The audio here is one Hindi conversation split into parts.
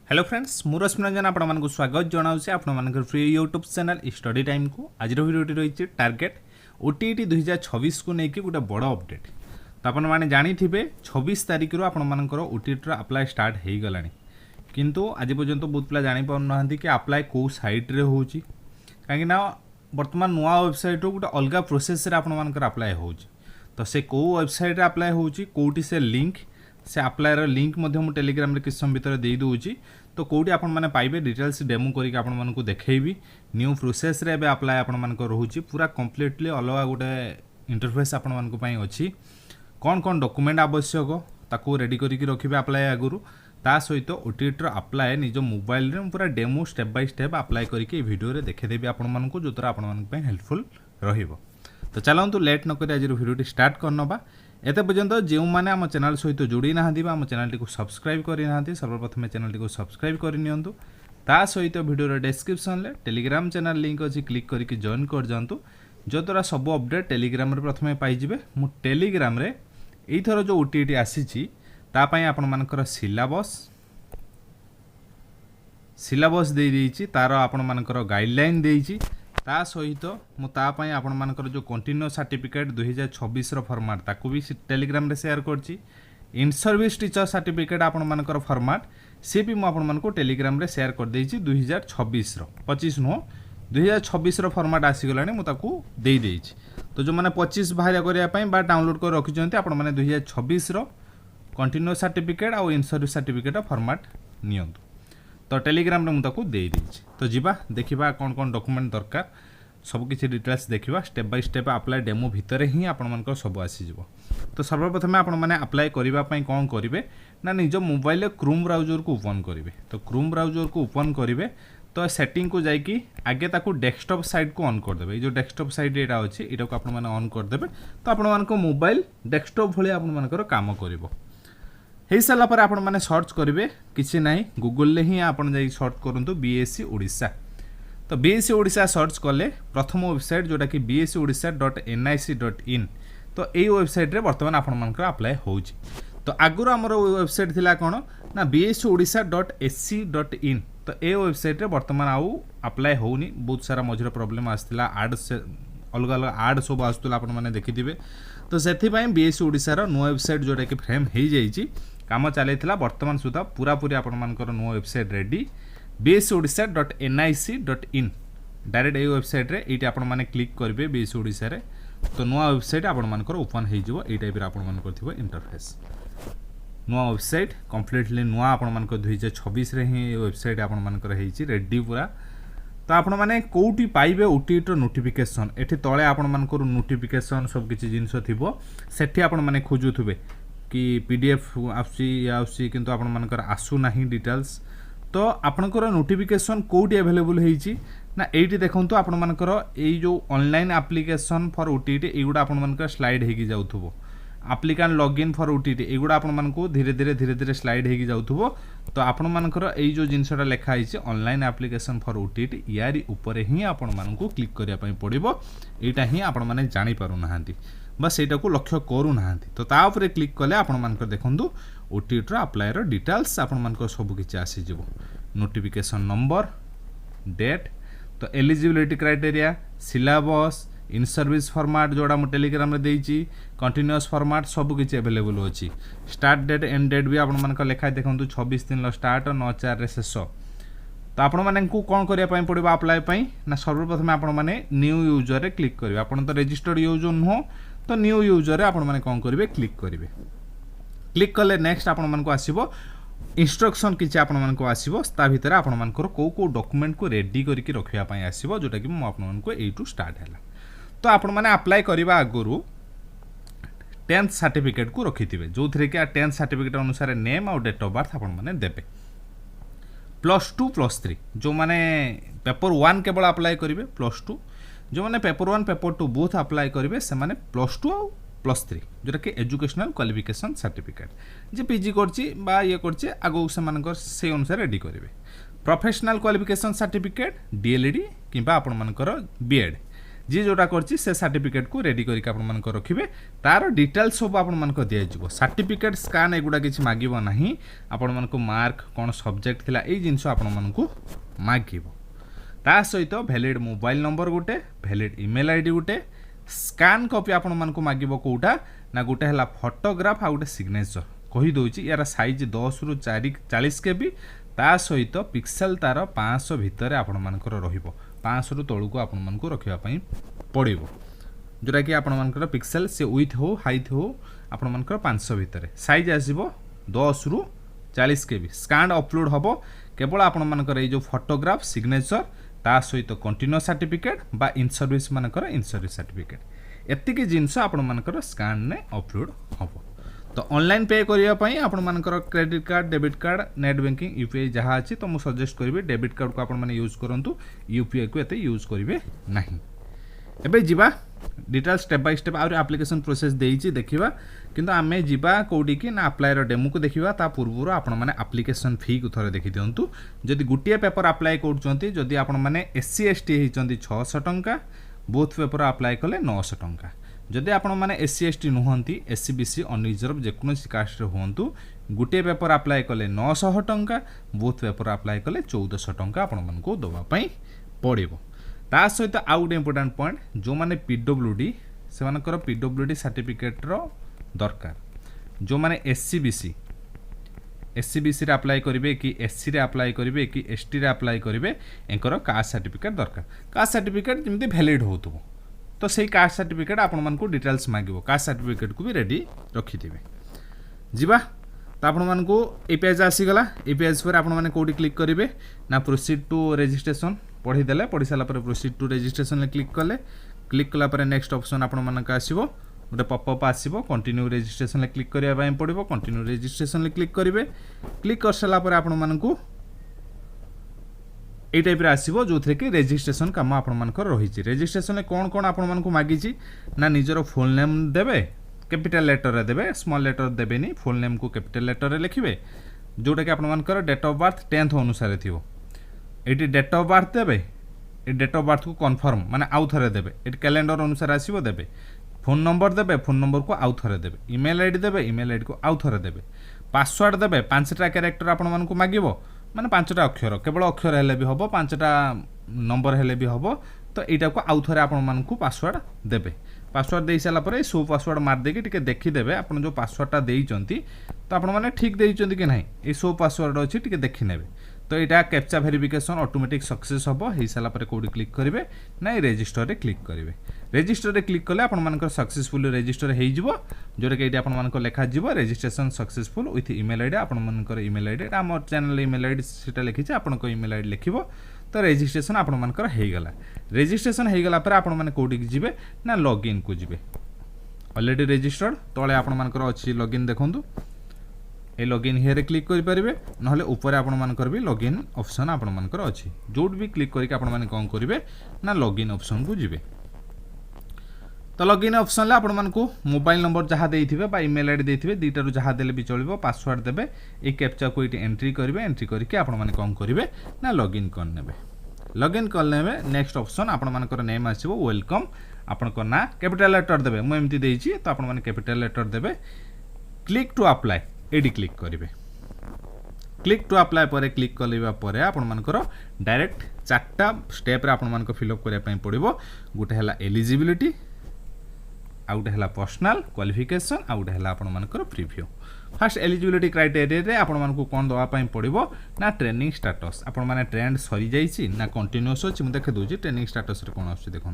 हेलो फ्रेंड्स मु रश्मि रंजन आपको स्वागत जनाऊँ आप free YouTube channel study time को आज भिडियोटी रही टार्गेट ओटीटी 2026 को लेकिन गोटे बड़ अपडेट तो आपने जाथे 26 तारिख आपर ओटीटी अप्लाई स्टार्ट हो गला किंतु आज पर्यंत बहुत पिला जापार कि अप्लाई कौ सैट्रे हो कहीं बर्तमान नुआ वेबसाइट गोटे अलग प्रोसेस आपर अप्लाई हो तो से कौ वेबसाइट अप्लाई हो कौटी से लिंक से अप्लायर लिंक मुझे टेलीग्राम किस समय भितर दे दूँगी तो कौटी आपण मैंने पाइबे डिटेल्स डेमो करके आपण मानक देखेबी न्यू प्रोसेस रे बे अप्लाई आपण मानक रहउची पूरा कंप्लीटली अलग गोटे इंटरफेस आपण मानक पई अछि कौन कौन डॉक्यूमेंट आवश्यक ताको रेडी करके रखिबे अप्लाई आगुरु ता सहित ओटीटी अप्लाई निज मोबाइल रे पूरा demo step by step apply करके वीडियो रे देखेदेबी आपण मानक जो तरह आपण मानक पई हेल्पफुल रहिबो तो चलतु लेट नक आज भिडियोटी स्टार्ट करनबा एत पर्यंत जो मैंने आम चैनल सहित जोड़ी ना आम चैनल को सब्सक्राइब करना सर्वप्रथम चैनल को सब्सक्राइब करनी ता सहित वीडियो डिस्क्रिप्शन में टेलीग्राम चैनल लिंक अच्छी क्लिक करके जॉइन कर जातु जो द्वारा सब अपडेट टेलीग्राम प्रथम पाइबे मु टेलीग्राम रे एथर जो ओटीटी आसी आपण मानकर सिलेबस दे देइछि तार आपण मानकर गाइडलाइन देइछि ता सहित मुझे आपण मानकर जो कंटिन्यूअस सर्टिफिकेट 2026 फॉर्मेट ताकू भी टेलीग्राम रे शेयर करछि इन सर्विस टीचर सर्टिफिकेट आपण मानकर फॉर्मेट सी भी मुझे आपण मानको टेलीग्राम रे शेयर कर देइछि 2026 25 नुह 2026 फॉर्मेट आसी गलानी मु ताकू दे देइछि तो जो माने 25 बाहर करिया पई बा डाउनलोड कर रखिजंती आपण माने 2026 कंटिन्यूअस सर्टिफिकेट और इन सर्विस सर्टिफिकेट फॉर्मेट नियंतु तो टेलीग्राम रे मु ताकू दे देइछि तो जिबा देखिबा कोन कोन डॉक्यूमेंट दरकार सब किसी डिटेल्स देखिबा step by step apply demo भितर ही आपण मानकर सब आसी जिवो तो सर्वप्रथम आपण माने अप्लाई करिबा पई कोन करिवे ना निज मोबाइल रे क्रोम ब्राउजर को ओपन करिवे तो क्रोम ब्राउजर को ओपन करिवे तो सेटिंग को जाइकी आगे ताकू डेस्कटॉप साइड को ऑन कर देबे जो डेस्कटॉप साइड एटा अछि एटा को आपण माने ऑन कर देबे तो आपण मानको मोबाइल डेस्कटॉप भली आपण मानकर काम करिवो हे साला पर आपण माने सर्च करिवे किछि नाही गूगल ले ही आपण जाई सर्च करंतु बीएससी ओडिशा तो बीएससी ओडिशा सर्च कले प्रथम वेबसाइट जोटा कि bscodisha.nic.in तो एई वेबसाइट रे वर्तमान आपण मानकर अप्लाई होउची तो आगुर हमर वेबसाइट थिला कोन ना bscodisha.ac.in तो ए वेबसाइट रे वर्तमान आउ अप्लाई होउनी बहुत सारा मझिर प्रॉब्लम आस्थिला आड से अलग अलग आड सब आस्तुला आपण माने देखिथिबे तो सेथि पई बीएससी ओडिशा रो नो वेबसाइट जोटा कि फ्रेम हे जाईची काम चलैथिला वर्तमान सुधा पूरा पूरी आपण मानकर नो वेबसाइट रेडी bscodisha.nic.in डायरेक्ट ए वेबसाइट रे एटी आपण माने क्लिक करबे बीएससी ओडिशा रे तो नुआ वेबसाइट आपण मानकर ओपन हे जिवो ए टाइप रे आपण मानकर थिबो इंटरफेस नुआ वेबसाइट कंप्लीटली नुआ आपण मानकर 2026 रे ही वेबसाइट आपण मानकर हेची रेडी पूरा तो आपण माने कोउटी पाइबे ओटीटी रो नोटिफिकेशन एठी तळे आपण मानकर नोटिफिकेशन सब किछि जिंस थिबो सेठी आपण माने खोजुथुबे कि पीडीएफ आसी किंतु आपण मानकर आसु नाही डिटेल्स तो आपनकर नोटिफिकेशन कोउटी अवेलेबल हेची ना एटी देखंतु आपण मानकर एई जो ऑनलाइन एप्लीकेशन फॉर ओटीटी एगुडा आपण मानकर स्लाइड हेगी जाउथुबो एप्लिकेंट लॉगिन फॉर ओटीटी एगुडा आपण मानको धीरे धीरे स्लाइड हेगी जाउथुबो तो आपण मानकर एई जो जिंसटा लेखा हेची ऑनलाइन एप्लीकेशन फॉर ओटीटी यारी ऊपर ही आपण मानको क्लिक करिया पई पड़िबो एटा ही आपण माने जानि पारु नाहांती बस एटा को लक्ष्य करू नाहांती तो ता ऊपर क्लिक कले आपण मानकर देखंतु ओटीटी रो अप्लाई रो डिटेल्स आपण मानकर सब किछि आसी जिवो नोटिफिकेशन नंबर डेट तो eligibility criteria syllabus in service format जोड़ा मु टेलीग्राम रे देइची कंटीन्यूअस फॉर्मेट सब किछि अवेलेबल अछि स्टार्ट डेट एंड डेट भी आपण मानकर लेखा देखंतु 26 दिन लो स्टार्ट 9/4 रे शेष तो आपण माने को कोन करिया पई पड़िबो अप्लाई पई ना सर्वप्रथम आपण माने न्यू यूजर रे क्लिक करिवे आपण तो रजिस्टर्ड यूजर नो तो न्यू यूजर रे आपण माने कोन करिवे क्लिक करिवे क्लिक कले नेक्स्ट आपण मानको आसीबो इंस्ट्रक्शन किछि आपण मानको आसीबो ता भीतर आपण मानकर को डॉक्यूमेंट को रेडी करके रखिया पई आसीबो जोटा कि मु आपण मानको ए टू स्टार्ट हैला तो आपण माने अप्लाई करिबा आगुरु 10th सर्टिफिकेट को रखिथिबे जो थरे कि 10th सर्टिफिकेट अनुसार नेम और डेट ऑफ बर्थ आपण माने देबे +2 +3 जो माने पेपर 1 केवल अप्लाई करिवे +2 जो माने पेपर 1 पेपर 2 बोथ अप्लाई करिवे से माने +2 और +3 जोटा कि एजुकेशनल क्वालिफिकेशन सर्टिफिकेट जे पीजी करछि बा ये करछि आगो से मानकर से अनुसार रेडी करिवे प्रोफेशनल क्वालिफिकेशन सर्टिफिकेट डीएलईडी किबा आपण मानकर बीएड जी जोटा करछि से सर्टिफिकेट को रेडी करके आपण मानक रखिबे तार डिटेल्स सब आपण मानक दिया जिवो सर्टिफिकेट स्कैन एगुडा किछि मागिबो नाही आपण मानक मार्क कोन सब्जेक्ट थिला एई जिंसो आपण मानक मागिबो ता सहित वैलिड मोबाइल नंबर गुटे वैलिड ईमेल आईडी गुटे स्कैन कॉपी आपण मानक मागिबो कोउटा ना गुटे हला फोटोग्राफ आ गुटे सिग्नेचर कहि दोछि यार साइज 10 रु 40 केबी ता सहित पिक्सेल तार 500 भितर आपण मानकर रहिबो 500 रु तळु को आपण मानक रखिबा पई पड़िबो जोटा कि आपण मानकर पिक्सेल से विथ हो हाइट हो आपण मानकर 500 भितर साइज आसीबो 10 रु 40 केबी स्कैन अपलोड हबो केवल आपण मानकर ए जो फोटोग्राफ सिग्नेचर ता सहित कंटिन्यूअस सर्टिफिकेट बा इन सर्विस मानकर इन सर्विस सर्टिफिकेट एतिकी जिंस आपण मानकर स्कैन ने अपलोड हबो तो ऑनलाइन पे करिया पई आपण मानकर credit card debit card net banking UPI जहाँ अच्छी तो मुझे सजेस्ट करी डेबिट कार्ड को आपण माने यूज करंतु यूपीआई को एते यूज करिवे नाही एबे जिबा डिटेल स्टेप बाय स्टेप आउर एप्लिकेशन प्रोसेस देइची देखिबा किंतु आमे जिबा कोडी कि ना अप्लाई रो डेमो को देखिबा ता पूर्वरो आपण माने एप्लिकेशन फी को थरे देखि दियंतु जदि गुटिया पेपर अप्लाई करचंती जदि आपण माने एससी एसटी हिचंती 600 टंका बोथ पेपर अप्लाई कले 900 टंका जदि आपण माने एससी एसटी नुहंती एससी बीसी अनरिजर्व जेकोनोसी कास्ट रे होंतु गुटे पेपर अप्लाई कले 900 टंका बोथ पेपर अप्लाई कले 1400 टंका आपण मानको दवा पई पड़िबो ता सहित आउ गोटे इंपोर्टेंट पॉइंट जो माने पीडब्ल्यूडी से मानकर पीडब्ल्यूडी सर्टिफिकेट रो दरकार जो माने एससीबीसी रे अप्लाई करिवे कि एससी रे अप्लाई करिवे कि एसटी रे अप्लाई करिवे एकर कास्ट सर्टिफिकेट दरकार कास्ट सर्टिफिकेट जेमति वैलिड होतबो तो सही कास्ट सर्टिफिकेट आपण मानको डिटेल्स मागिबो कास्ट सर्टिफिकेट को भी रेडी रखि दिबे जिबा तो आपण मानको ए पेज आसी गला ए पेज पर आपण माने कोडी क्लिक करिवे ना प्रोसीड टू रजिस्ट्रेशन पढ़ी देले पढ़ी साला पर प्रोसीड टू रजिस्ट्रेशन ले क्लिक कला पर नेक्स्ट ऑप्शन आपण मानक आसीबो गोटे पॉपअप आसीबो कंटिन्यू रजिस्ट्रेशन ले क्लिक करिया पई पड़िबो कंटिन्यू रजिस्ट्रेशन ले क्लिक करिवे क्लिक कर साला पर आपण मानकू ए टाइप रे आसीबो जो थे कि रजिस्ट्रेशन काम आपण मानकर रहिछि रजिस्ट्रेशन ले कोन कोन आपण मानकू मागिछि ना निजरो फुल नेम देबे कैपिटल लेटर रे देबे स्मॉल लेटर देबेनी फुल नेम को कैपिटल लेटर रे लिखिबे जोटा कि आपण मानकर डेट ऑफ बर्थ 10th अनुसार थिवो एटी डेट ऑफ बर्थ देबे ए डेट ऑफ बर्थ को कन्फर्म माने आउ थरे देबे एटी कैलेंडर अनुसार आसीबो देबे फोन नंबर देबे फोन नंबर को आउ थरे देबे ईमेल आईडी देबे ईमेल आईडी को आउ थरे देबे पासवर्ड देबे 5टा कैरेक्टर आपण मानकू मागिबो माने 5टा अक्षर केवल अक्षर हेले भी हबो 5टा नंबर हेले भी हबो तो एटा को आउ थरे आपण मानकू पासवर्ड देबे पासवर्ड दे साला पर सो पासवर्ड मार देके टिके देखि देबे आपण जो पासवर्डटा देइचंती तो आपण माने ठीक देइचंती कि नाही ए सो पासवर्ड अछि टिके देखि नेबे तो यहाँ कैप्चा वेरिफिकेशन ऑटोमेटिक सक्सेस हम हो सारा पर कौटी क्लिक करेंगे ना रजिस्टर रे क्लिक करेंगे रजिस्टर रे क्लिक कले आप सक्सेसफुल रजिस्टर हो जोटा कि आप लिखा जीव registration successful with email ID आपर ईमेल आईडी आम चैनल ईमेल आईडी से लिखी आपण ईमेल आईडी लिख तो रजिस्ट्रेशन आपर होगला रजिस्ट्रेशन होगला आपने कौटी जी ना लॉगिन को जी ऑलरेडी रजिस्टर्ड तले आपर अच्छी लॉगिन देखूँ ए लॉगिन हियर क्लिक करि परिबे नहले ऊपर आपण मानकर भी लॉगिन ऑप्शन आपण मानकर अछि जोट भी क्लिक करके आपण माने कोन करिवे ना लॉगिन ऑप्शन को जिवे तो लॉगिन ऑप्शन ले आपण मानको मोबाइल नंबर जहाँ देइथिबे बा ईमेल आईडी देइथिबे दीटा रु जहाँ देले भी चलिबो पासवर्ड देबे ए कैप्चा को इटी एंट्री करिवे एंट्री करके आपण माने कोन करिवे ना लॉगिन कर नेबे लॉगिन कर नेबे नेक्स्ट ऑप्शन आपण मानकर नेम आसीबो वेलकम आपण को ना कैपिटल लेटर देबे मु एमती देइछि तो आपण माने कैपिटल लेटर देबे क्लिक टू अप्लाई एडी क्लिक करेंगे क्लिक टू अप्लाई पर क्लिक करवा पर आपर डायरेक्ट 4टा स्टेप आप फिलअप करने पड़ो गोटे है एलिजिबिलिटी आउ गोटे है पर्सनल क्वालिफिकेशन आउ गोटे है आपर प्रीव्यू फास्ट एलिजिबिलिटी क्राइटेरिया आपको कौन दवापाई पड़ो ना ट्रेनिंग स्टाटस आपण मैंने ट्रेंड सरी जाइए ना कंटिन्यूअस अच्छी मुझे देखी ट्रेनिंग स्टाटस कौन आस देखो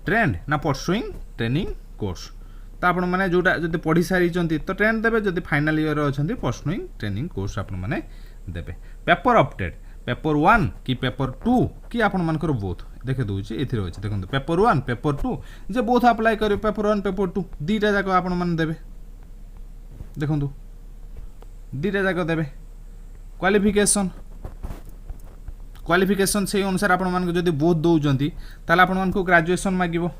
ट्रेंड ना परसुइंग ट्रेनिंग कोर्स तो आपण मैंने जोटा जब पढ़ी सारी तो ट्रेंड देवे जब फाइनाल ईयर अच्छा परसुइंग ट्रेनिंग कोर्स आपण मैंने देवे पेपर अपडेट पेपर 1 कि पेपर 2 कि आपण मानकर बोथ देखे दूची एथिरे अछि देखो पेपर 1 पेपर 2 जे बोथ अप्लाई करियो पेपर 1 पेपर 2 दीटा जाक आपण माने देबे देखो दीटा जाक देबे क्वालिफिकेशन से अनुसार आपण मानक जदी बोथ दउचंती ताले आपण मानक ग्रेजुएशन मागिबो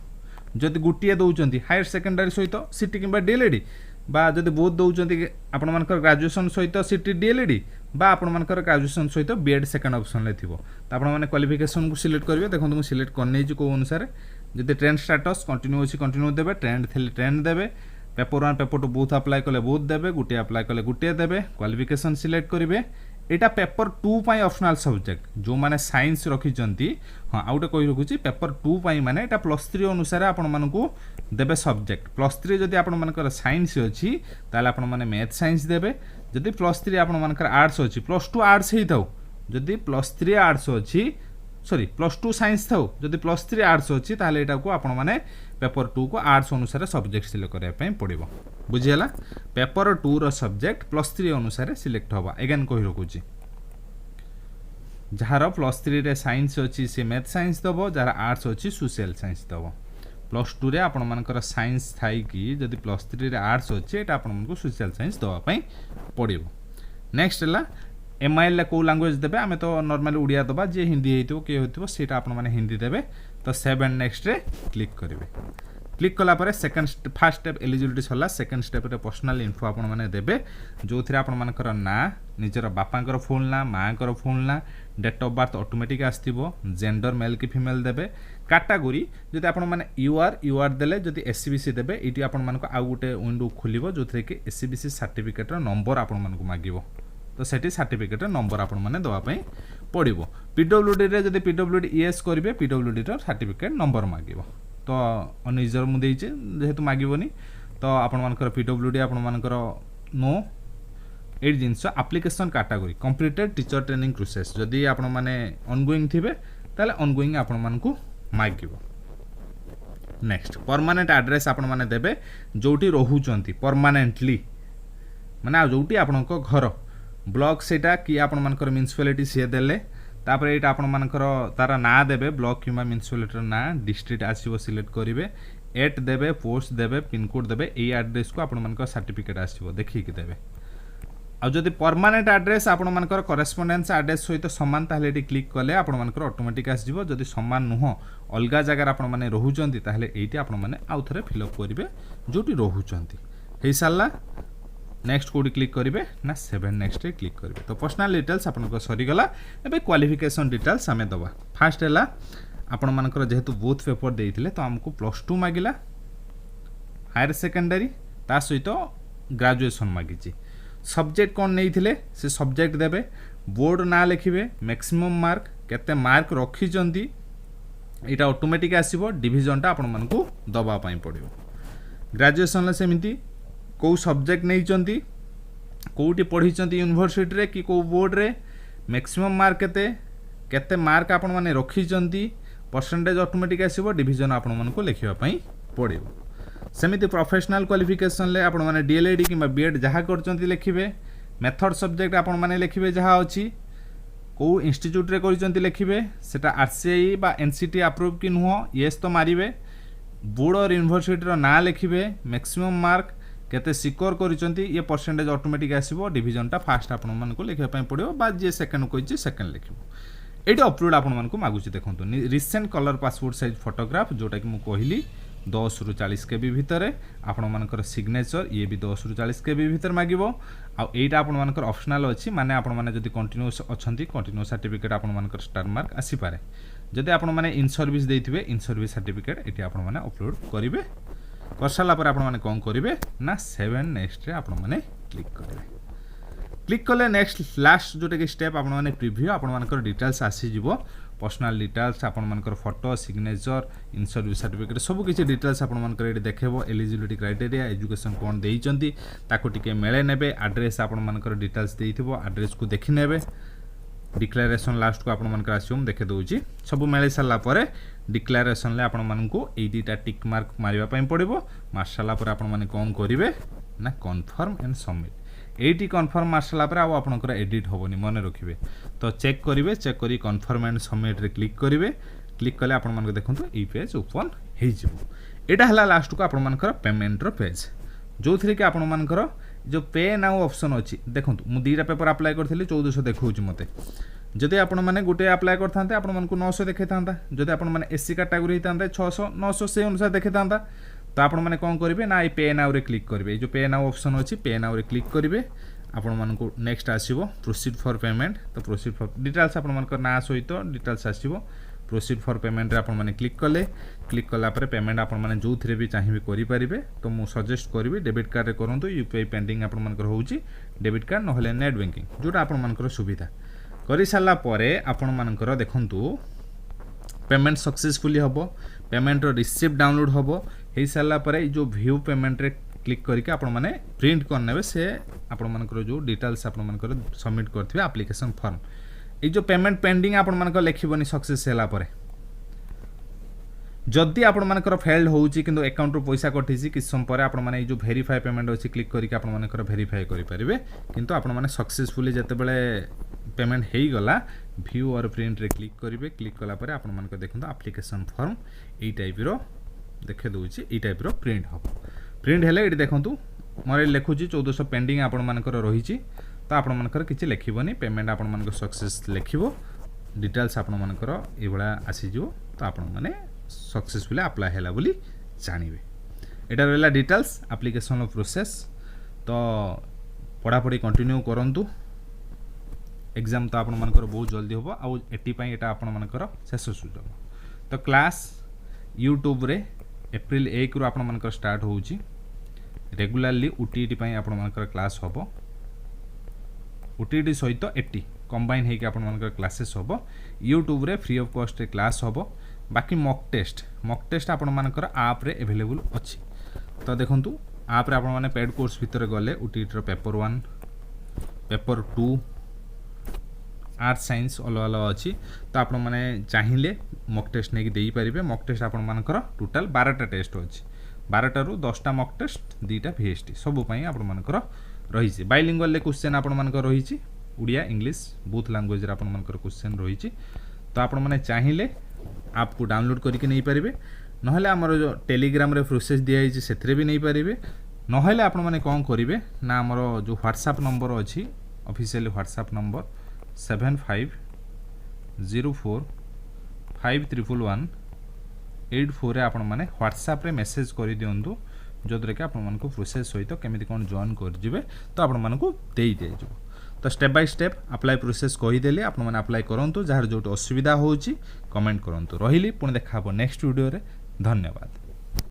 जदि गोटे दौरान हायर सेकेंडरी सहित सीटी कि डीएलईडी बा जदि बोथ दौरान आपण मानकर ग्रेजुएशन सहित सीटी डीएलईडी बा आपण मानकर ग्रेजुएशन सहित बीएड सेकेंड ऑप्शन ले थिबो तो आपण माने क्वालिफिकेशन को सिलेक्ट करिवे देखो तुम सिलेक्ट करने को अनुसार जदि ट्रेंड स्टेटस कंटिन्यू अच्छी कंटिन्यू देवे ट्रेंड थे ट्रेंड देवे पेपर 1 पेपर 2 बोथ अप्लाई कले बोथ देवे गोटे अप्लाई कले गोटे देवे क्वालिफिकेशन सिलेक्ट करेंगे एटा पेपर 2 पाई ऑप्शनल सब्जेक्ट जो माने साइंस रखिचंती हां आउटे कहि रखुची पेपर 2 पाई माने एटा +3 अनुसार आपण मानकू देबे सब्जेक्ट +3 जदि आपण मानकर साइंस अछि ताले आपण माने मैथ साइंस देबे जदि +3 आपण मानकर आर्ट्स अछि +2 आर्ट्स हेई थाउ जदि +3 आर्ट्स अछि सॉरी +2 साइंस थाउ जदि +3 आर्ट्स अछि ताले एटा को आपण माने पेपर 2 को आर्ट्स अनुसार सब्जेक्ट सिलेक्ट करे पई पड़िबो बुझियला पेपर 2 रो सब्जेक्ट +3 अनुसार सिलेक्ट होबा अगेन कहि रखुची जहार +3 रे साइंस अछि से मैथ साइंस दबो जहार आर्ट्स अछि सोशल साइंस दबो +2 रे आपण मानकर साइंस थाई कि जदि +3 रे आर्ट्स अछि एटा आपण मानको सोशल साइंस दबा पई पड़िबो नेक्स्ट हला एमआईएल को लैंग्वेज देबे आमे तो नॉर्मली उड़िया दबा जे हिंदी हेतिबो के हेतिबो सेटा आपण माने हिंदी देबे तो सेव एंड नेक्स्ट रे क्लिक करिवे क्लिक कला परे सेकंड फर्स्ट स्टेप एलिजिबिलिटी सला सेकंड स्टेप रे पर्सनल इन्फो आपण माने देबे जो थिरा आपण मानकर ना निजर बापांकर फोन ना मांकर फोन ना डेट ऑफ बर्थ ऑटोमेटिक आस्तिबो जेंडर मेल की फीमेल देबे कैटेगरी जदि आपण माने यूआर देले जदि एससीबीसी देबे इटी आपण मानको आ गुटे विंडो खुलिबो जो थिरे कि एससीबीसी सर्टिफिकेट रो नंबर आपण मानको मागिबो तो सेठी सर्टिफिकेट नंबर आपण माने दवा पई पड़िबो पीडब्ल्यूडी रे जदि पीडब्ल्यूडी यस करिवे पीडब्ल्यूडी रो सर्टिफिकेट नंबर मागिबो तो अनयूजर मु देइचे जेहेतु मागिबोनी तो आपण मानकर पीडब्ल्यूडी आपण मानकर नो एट जिंस application category completed teacher training process जदि आपण माने ऑनगोइंग थिबे ताले ऑनगोइंग आपण मानकू मागिबो नेक्स्ट परमानेंट एड्रेस आपण माने देबे जोटी रहूचंती परमानेंटली माने जोटी आपणको घर ब्लॉक सेटा कि आपण मानकर म्युनिसिपैलिटी से देले तापर एटा आपण मानकर तारा ना देबे ब्लॉक किबा म्युनिसिपैलिटी ना डिस्ट्रिक्ट आसीबो सिलेक्ट करिवे एट देबे पोस्ट देबे पिन कोड देबे ए एड्रेस को आपण मानकर सर्टिफिकेट आसीबो देखि कि देबे आ जदि परमानेंट एड्रेस आपण मानकर करेस्पोंडेंस एड्रेस सहित समान ताहले एटी क्लिक कले आपण मानकर ऑटोमेटिक आसीबो जदि समान नुह अलगा जगह आपण माने रहउचंती ताहले एटी आपण माने आउथरे फिल अप करिवे जोटी रहउचंती हेइ साला नेक्स्ट कोड क्लिक करेंगे ना 7 नेक्स्ट क्लिक करेंगे तो पर्सनल डिटेल्स आपन सरी गला एबे क्वालिफिकेशन डिटेल्स आमे दबा फास्ट हैला आपण मानकर जेहेतु बोथ पेपर देइथिले तो हमको +2 मागिला हायर सेकेंडरी ता सहित ग्रेजुएशन मागिची सब्जेक्ट कोन नैथिले से सब्जेक्ट देबे बोर्ड ना लिखिबे मैक्सिमम मार्क केते मार्क रखी जंदी एटा ऑटोमेटिक आसीबो डिवीजन ता आपण मानकू दबा पई पड़िबो ग्रेजुएशन ले सेमिति को सब्जेक्ट नहीं चंती कोठी पढ़ी चंती यूनिवर्सिटी रे कि को बोर्ड रे मैक्सिमम मार्क केते केते मार्क आपण माने रखी चंती परसेंटेज ऑटोमेटिक आसीबो डिवीजन आपण माने को लिखिबा पई पड़िबो सेमिति प्रोफेशनल क्वालिफिकेशन ले आपण माने डीएलएडी कि बीएड जहा करचंती लिखिबे मेथड सब्जेक्ट आपण माने लिखिबे जहा अछि को इंस्टीट्यूट रे करचंती लिखिबे सेटा आरसीआई बा एनसीटी अप्रूव कि नुह यस तो मारिबे बोर्ड और यूनिवर्सिटी रो ना लिखिबे मैक्सिमम मार्क केते सिक्योर करिसंती ये परसेंटेज ऑटोमेटिक आसीबो डिवीजन टा फास्ट आपण मन को लिखबा पई पड़िबो बा जे सेकंड कोइछि सेकंड लिखिबो एटी अपलोड आपण मन को मागुछि देखंतु recent colour passport size photograph जोटा कि मु कहली 10 रु 40 केबी भितरे आपण मानकर सिग्नेचर ये भी 10 रु 40 केबी भितर मागिबो आ एटा आपण मानकर ऑप्शनल अछि माने आपण माने जदि कंटीन्यूअस अछंती कंटीन्यूअस सर्टिफिकेट आपण मानकर स्टार मार्क आसी पारे जदि आपण माने इन सर्विस देथिबे इन सर्विस सर्टिफिकेट एटी आपण माने अपलोड करिवे कर साला पर आपण माने कोन करिवे ना 7 नेक्स्ट रे आपण माने क्लिक करिवे क्लिक कले नेक्स्ट लास्ट जोटे कि स्टेप आपण माने प्रीव्यू आपण मानकर डिटेल्स आसी जिवो पर्सनल डिटेल्स आपण मानकर फोटो सिग्नेचर इन सर्विस सर्टिफिकेट सब किछि डिटेल्स आपण मानकर एडी देखैबो एलिजिबिलिटी क्राइटेरिया एजुकेशन कोन देइचंती ताको टिके मेळे नेबे एड्रेस आपण मानकर डिटेल्स देइथिबो एड्रेस को देखि नेबे डिक्लेरेशन लास्ट को आपण मानकर आसियो देखे दउची सब मेळे साला परे डिक्लेरेशन ले आपण मानकू ए दीटा टिक मार्क मारिबा पई पड़िबो मार्शाला पर आपण माने कोन करिवे ना कन्फर्म एंड सबमिट एटी कन्फर्म मार्शाला पर आपनकर एडिट होबनी मन रखिबे तो चेक करिवे चेक करी कन्फर्म एंड सबमिट रे क्लिक करिवे क्लिक कले आपण मानक देखंतु ई पेज ओपन हे जिवो एटा हला लास्ट को आपण मानकर पेमेंट रो पेज जो थरे कि आपण मानकर जो पे नाउ ऑप्शन अछि देखंतु मु दीटा पेपर अप्लाई करथिली 1400 देखौछि मते जदि आपण माने गोटे अप्लाई करथांते आपण मानकू 900 देखेथांता जदि आपण माने एससी कैटेगरी हितांते 600 900 से अनुसार देखेथांता तो आपण माने कोन करिवे ना ए पे नाउ रे क्लिक करिवे जो पे नाउ ऑप्शन अछि पे नाउ रे क्लिक करिवे आपण मानकू नेक्स्ट आसीबो प्रोसीड फॉर पेमेंट तो प्रोसीड फॉर डिटेल्स आपण मानकर ना सहित डिटेल्स आसीबो प्रोसीड फॉर पेमेंट रे आपण माने क्लिक कला पर पेमेंट आपण माने जो थरे भी चाहिए करि परिबे तो मु सजेस्ट करबी डेबिट कार्ड रे करंतु यूपीआई पेंडिंग आपण मानकर होउची डेबिट कार्ड नहले नेट बैंकिंग जोटा आपण मानकर सुविधा करि साला परे आपण मानकर देखंतु पेमेंट सक्सेसफुली हबो पेमेंट रो रिसिप्ट डाउनलोड हबो हे साला परे जो व्यू पेमेंट रे क्लिक करके आपण माने प्रिंट करनेबे से आपण मानकर जो डिटेल्स आपण मानकर सबमिट करथिबे एप्लीकेशन फॉर्म ए जो पेमेंट पेंडिंग आपण मानकर लिखिबनी सक्सेस हैला परे जदि आपण मानकर फेल्ड होउची किंतु अकाउंट रो पैसा कटिसी किस सम परे आपण माने जो वेरीफाई पेमेंट अछि क्लिक करके आपण मानकर वेरीफाई करि परिबे किंतु आपण माने सक्सेसफुली जते बेले पेमेंट हेई गला व्यू और प्रिंट रे क्लिक करिवे क्लिक कला परे आपण मानकर देखंतो एप्लीकेशन फॉर्म ए टाइप रो देखे दोउची ए टाइप रो प्रिंट हो प्रिंट हेले एटी देखंतु मोर लिखुची 1400 पेंडिंग आपण मानकर रहिची तो आपण मानकर किछि लिखिबनी पेमेंट आपण मानकर सक्सेस लिखिबो डिटेल्स आपण मानकर ए बळा आसी जो तो आपण माने सक्सेसफुली अप्लाई हैला बोली जानिबे एटा रहला डिटेल्स एप्लीकेशन रो प्रोसेस तो पढ़ा पढ़ी कंटिन्यू करंतु एग्जाम तो आपण मानकर बहुत जल्दी होबो आ एटी पई एटा आपण मानकर शेष सुযোগ तो क्लास यूट्यूब रे एप्रिल 1 रु आपण मानकर स्टार्ट होउची रेगुलरली ओटीटी पई आपण मानकर क्लास होबो ओटीटी सहित 80 कंबाइन हेकि आपण मानकर क्लासेस होबो यूट्यूब रे फ्री ऑफ कॉस्ट रे क्लास होबो बाकी मॉक टेस्ट आपण मानकर ऐप रे अवेलेबल अछि तो देखंतु ऐप रे आपण माने पेड कोर्स भीतर गले ओटीटी रो पेपर 1 पेपर 2 आर्ट साइंस अलग अलग अच्छी तो आपण माने चाहिए मॉक टेस्ट नहीं दे पारे मॉक टेस्ट आपण मानकर टोटाल 12टा टेस्ट अच्छी 12टा रु 10टा मॉक टेस्ट 2टा वीएसटी सब पई आपण मानकर रही बाइलिंगुअल ले क्वेश्चन आपण मानकर रही उड़िया इंग्लिश बोथ लैंग्वेज रे आपण मानकर क्वेश्चन रही तो आपण माने चाहिए ऐप को डाउनलोड करके नहीं पारे नहले हमर जो टेलीग्राम रे प्रोसेस दिया है सेथरे भी नहीं पारे नहले आपण माने कोन करिवे ना हमर जो व्हाट्सएप नंबर अछि ऑफिशियल व्हाट्सएप नंबर 7504531184 आपण माने व्हाट्सएप रे मेसेज करि दियंतु जोदरे के आपण मानको प्रोसेस सहित केमिति कोन जॉइन कर जिवे तो आपण मानको देई दे जो तो step by step apply process कहि देले आपण माने अप्लाई करंतु जहार जोट असुविधा होउची कमेंट करंतु रहिली पुणी देखा नेक्स्ट वीडियो रे धन्यवाद।